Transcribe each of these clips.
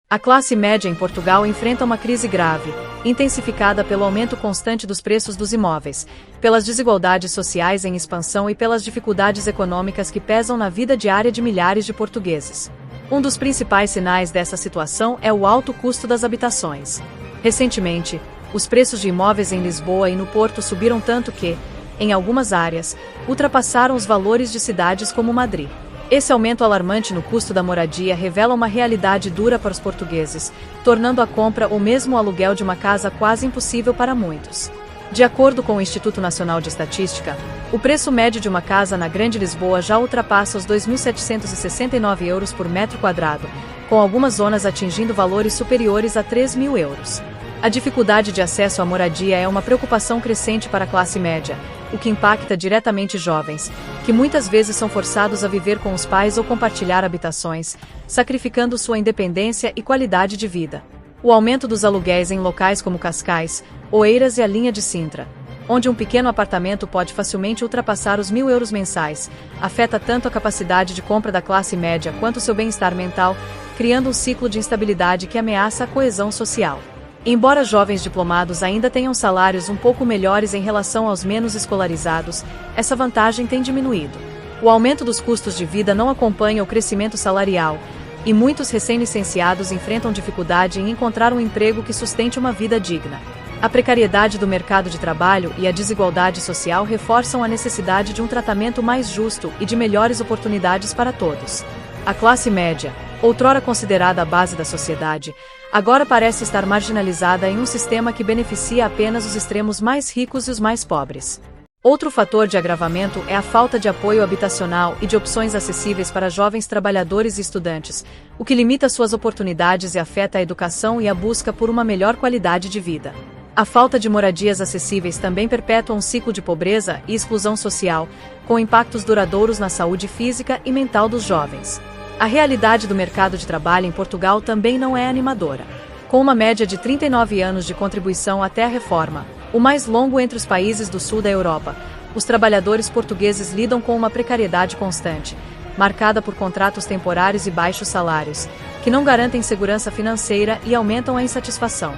A classe média em Portugal enfrenta uma crise grave, intensificada pelo aumento constante dos preços dos imóveis, pelas desigualdades sociais em expansão e pelas dificuldades econômicas que pesam na vida diária de milhares de portugueses. Um dos principais sinais dessa situação é o alto custo das habitações. Recentemente, os preços de imóveis em Lisboa e no Porto subiram tanto que, em algumas áreas, ultrapassaram os valores de cidades como Madrid. Esse aumento alarmante no custo da moradia revela uma realidade dura para os portugueses, tornando a compra ou mesmo o aluguel de uma casa quase impossível para muitos. De acordo com o Instituto Nacional de Estatística, o preço médio de uma casa na Grande Lisboa já ultrapassa os 2.769 euros por metro quadrado, com algumas zonas atingindo valores superiores a 3.000 euros. A dificuldade de acesso à moradia é uma preocupação crescente para a classe média, o que impacta diretamente jovens, que muitas vezes são forçados a viver com os pais ou compartilhar habitações, sacrificando sua independência e qualidade de vida. O aumento dos aluguéis em locais como Cascais, Oeiras e a linha de Sintra, onde um pequeno apartamento pode facilmente ultrapassar os 1.000 euros mensais, afeta tanto a capacidade de compra da classe média quanto seu bem-estar mental, criando um ciclo de instabilidade que ameaça a coesão social. Embora jovens diplomados ainda tenham salários um pouco melhores em relação aos menos escolarizados, essa vantagem tem diminuído. O aumento dos custos de vida não acompanha o crescimento salarial, e muitos recém-licenciados enfrentam dificuldade em encontrar um emprego que sustente uma vida digna. A precariedade do mercado de trabalho e a desigualdade social reforçam a necessidade de um tratamento mais justo e de melhores oportunidades para todos. A classe média, outrora considerada a base da sociedade, agora parece estar marginalizada em um sistema que beneficia apenas os extremos mais ricos e os mais pobres. Outro fator de agravamento é a falta de apoio habitacional e de opções acessíveis para jovens trabalhadores e estudantes, o que limita suas oportunidades e afeta a educação e a busca por uma melhor qualidade de vida. A falta de moradias acessíveis também perpetua um ciclo de pobreza e exclusão social, com impactos duradouros na saúde física e mental dos jovens. A realidade do mercado de trabalho em Portugal também não é animadora. Com uma média de 39 anos de contribuição até a reforma, o mais longo entre os países do sul da Europa, os trabalhadores portugueses lidam com uma precariedade constante, marcada por contratos temporários e baixos salários, que não garantem segurança financeira e aumentam a insatisfação.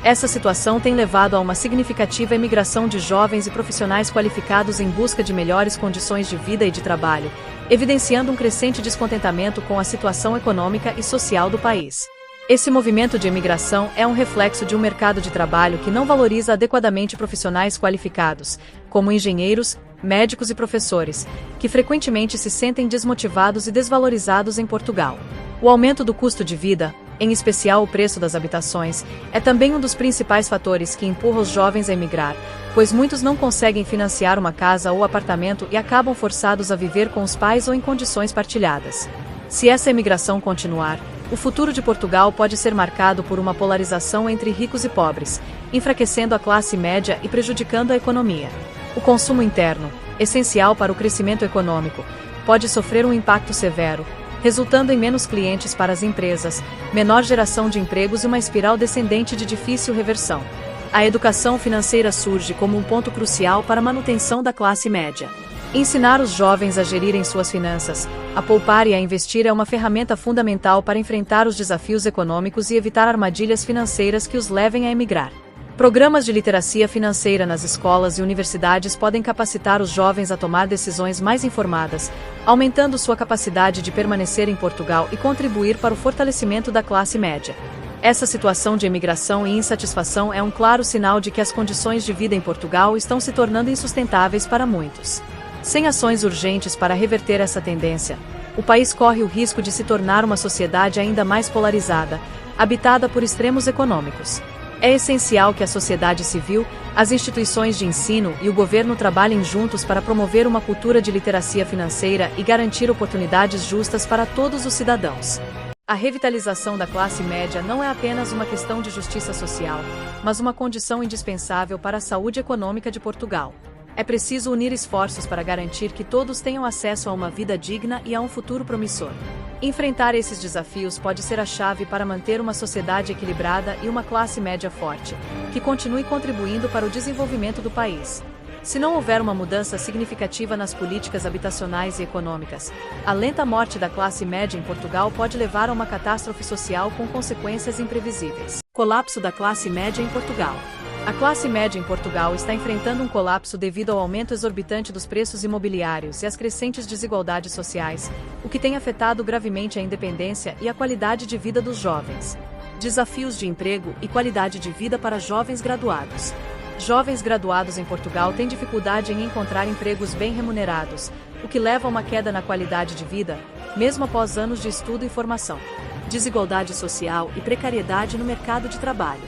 Essa situação tem levado a uma significativa imigração de jovens e profissionais qualificados em busca de melhores condições de vida e de trabalho, evidenciando um crescente descontentamento com a situação econômica e social do país. Esse movimento de imigração é um reflexo de um mercado de trabalho que não valoriza adequadamente profissionais qualificados, como engenheiros, médicos e professores, que frequentemente se sentem desmotivados e desvalorizados em Portugal. O aumento do custo de vida, em especial o preço das habitações, é também um dos principais fatores que empurra os jovens a emigrar, pois muitos não conseguem financiar uma casa ou apartamento e acabam forçados a viver com os pais ou em condições partilhadas. Se essa imigração continuar, o futuro de Portugal pode ser marcado por uma polarização entre ricos e pobres, enfraquecendo a classe média e prejudicando a economia. O consumo interno, essencial para o crescimento econômico, pode sofrer um impacto severo, resultando em menos clientes para as empresas, menor geração de empregos e uma espiral descendente de difícil reversão. A educação financeira surge como um ponto crucial para a manutenção da classe média. Ensinar os jovens a gerirem suas finanças, a poupar e a investir é uma ferramenta fundamental para enfrentar os desafios econômicos e evitar armadilhas financeiras que os levem a emigrar. Programas de literacia financeira nas escolas e universidades podem capacitar os jovens a tomar decisões mais informadas, aumentando sua capacidade de permanecer em Portugal e contribuir para o fortalecimento da classe média. Essa situação de imigração e insatisfação é um claro sinal de que as condições de vida em Portugal estão se tornando insustentáveis para muitos. Sem ações urgentes para reverter essa tendência, o país corre o risco de se tornar uma sociedade ainda mais polarizada, habitada por extremos econômicos. É essencial que a sociedade civil, as instituições de ensino e o governo trabalhem juntos para promover uma cultura de literacia financeira e garantir oportunidades justas para todos os cidadãos. A revitalização da classe média não é apenas uma questão de justiça social, mas uma condição indispensável para a saúde econômica de Portugal. É preciso unir esforços para garantir que todos tenham acesso a uma vida digna e a um futuro promissor. Enfrentar esses desafios pode ser a chave para manter uma sociedade equilibrada e uma classe média forte, que continue contribuindo para o desenvolvimento do país. Se não houver uma mudança significativa nas políticas habitacionais e econômicas, a lenta morte da classe média em Portugal pode levar a uma catástrofe social com consequências imprevisíveis. Colapso da classe média em Portugal. A classe média em Portugal está enfrentando um colapso devido ao aumento exorbitante dos preços imobiliários e às crescentes desigualdades sociais, o que tem afetado gravemente a independência e a qualidade de vida dos jovens. Desafios de emprego e qualidade de vida para jovens graduados. Jovens graduados em Portugal têm dificuldade em encontrar empregos bem remunerados, o que leva a uma queda na qualidade de vida, mesmo após anos de estudo e formação. Desigualdade social e precariedade no mercado de trabalho.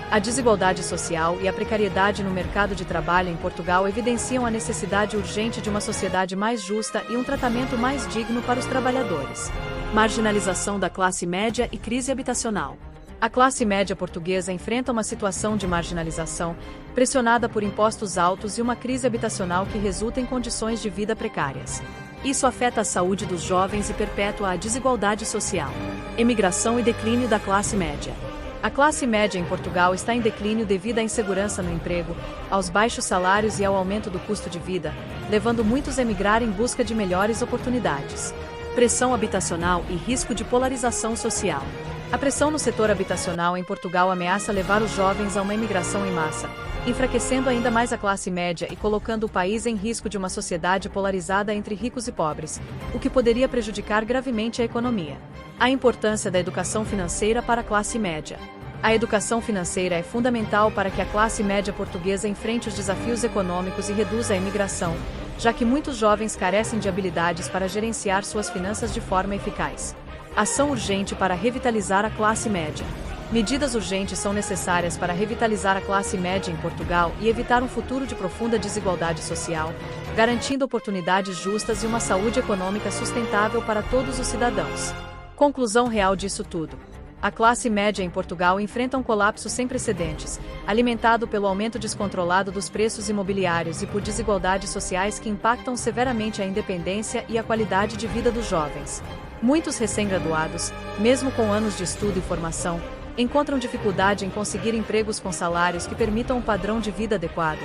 A desigualdade social e a precariedade no mercado de trabalho em Portugal evidenciam a necessidade urgente de uma sociedade mais justa e um tratamento mais digno para os trabalhadores. Marginalização da classe média e crise habitacional. A classe média portuguesa enfrenta uma situação de marginalização, pressionada por impostos altos e uma crise habitacional que resulta em condições de vida precárias. Isso afeta a saúde dos jovens e perpetua a desigualdade social. Emigração e declínio da classe média. A classe média em Portugal está em declínio devido à insegurança no emprego, aos baixos salários e ao aumento do custo de vida, levando muitos a emigrar em busca de melhores oportunidades. Pressão habitacional e risco de polarização social. A pressão no setor habitacional em Portugal ameaça levar os jovens a uma imigração em massa, enfraquecendo ainda mais a classe média e colocando o país em risco de uma sociedade polarizada entre ricos e pobres, o que poderia prejudicar gravemente a economia. A importância da educação financeira para a classe média. A educação financeira é fundamental para que a classe média portuguesa enfrente os desafios econômicos e reduza a imigração, já que muitos jovens carecem de habilidades para gerenciar suas finanças de forma eficaz. Ação urgente para revitalizar a classe média. Medidas urgentes são necessárias para revitalizar a classe média em Portugal e evitar um futuro de profunda desigualdade social, garantindo oportunidades justas e uma saúde econômica sustentável para todos os cidadãos. Conclusão real disso tudo. A classe média em Portugal enfrenta um colapso sem precedentes, alimentado pelo aumento descontrolado dos preços imobiliários e por desigualdades sociais que impactam severamente a independência e a qualidade de vida dos jovens. Muitos recém-graduados, mesmo com anos de estudo e formação, encontram dificuldade em conseguir empregos com salários que permitam um padrão de vida adequado,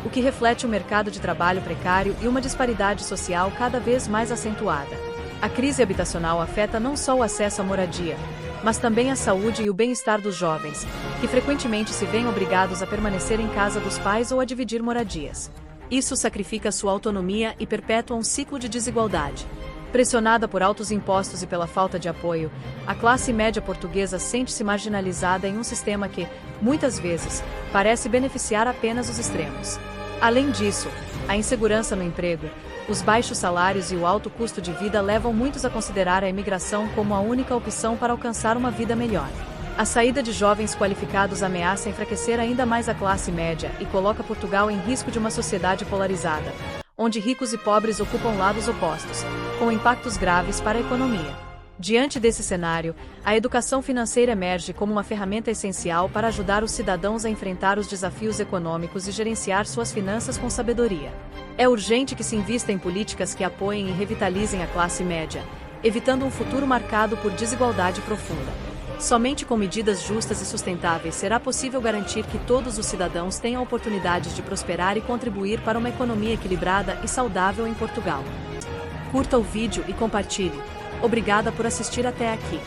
o que reflete um mercado de trabalho precário e uma disparidade social cada vez mais acentuada. A crise habitacional afeta não só o acesso à moradia, mas também a saúde e o bem-estar dos jovens, que frequentemente se veem obrigados a permanecer em casa dos pais ou a dividir moradias. Isso sacrifica sua autonomia e perpetua um ciclo de desigualdade. Pressionada por altos impostos e pela falta de apoio, a classe média portuguesa sente-se marginalizada em um sistema que, muitas vezes, parece beneficiar apenas os extremos. Além disso, a insegurança no emprego, os baixos salários e o alto custo de vida levam muitos a considerar a imigração como a única opção para alcançar uma vida melhor. A saída de jovens qualificados ameaça enfraquecer ainda mais a classe média e coloca Portugal em risco de uma sociedade polarizada, onde ricos e pobres ocupam lados opostos, com impactos graves para a economia. Diante desse cenário, a educação financeira emerge como uma ferramenta essencial para ajudar os cidadãos a enfrentar os desafios econômicos e gerenciar suas finanças com sabedoria. É urgente que se invista em políticas que apoiem e revitalizem a classe média, evitando um futuro marcado por desigualdade profunda. Somente com medidas justas e sustentáveis será possível garantir que todos os cidadãos tenham oportunidades de prosperar e contribuir para uma economia equilibrada e saudável em Portugal. Curta o vídeo e compartilhe. Obrigada por assistir até aqui.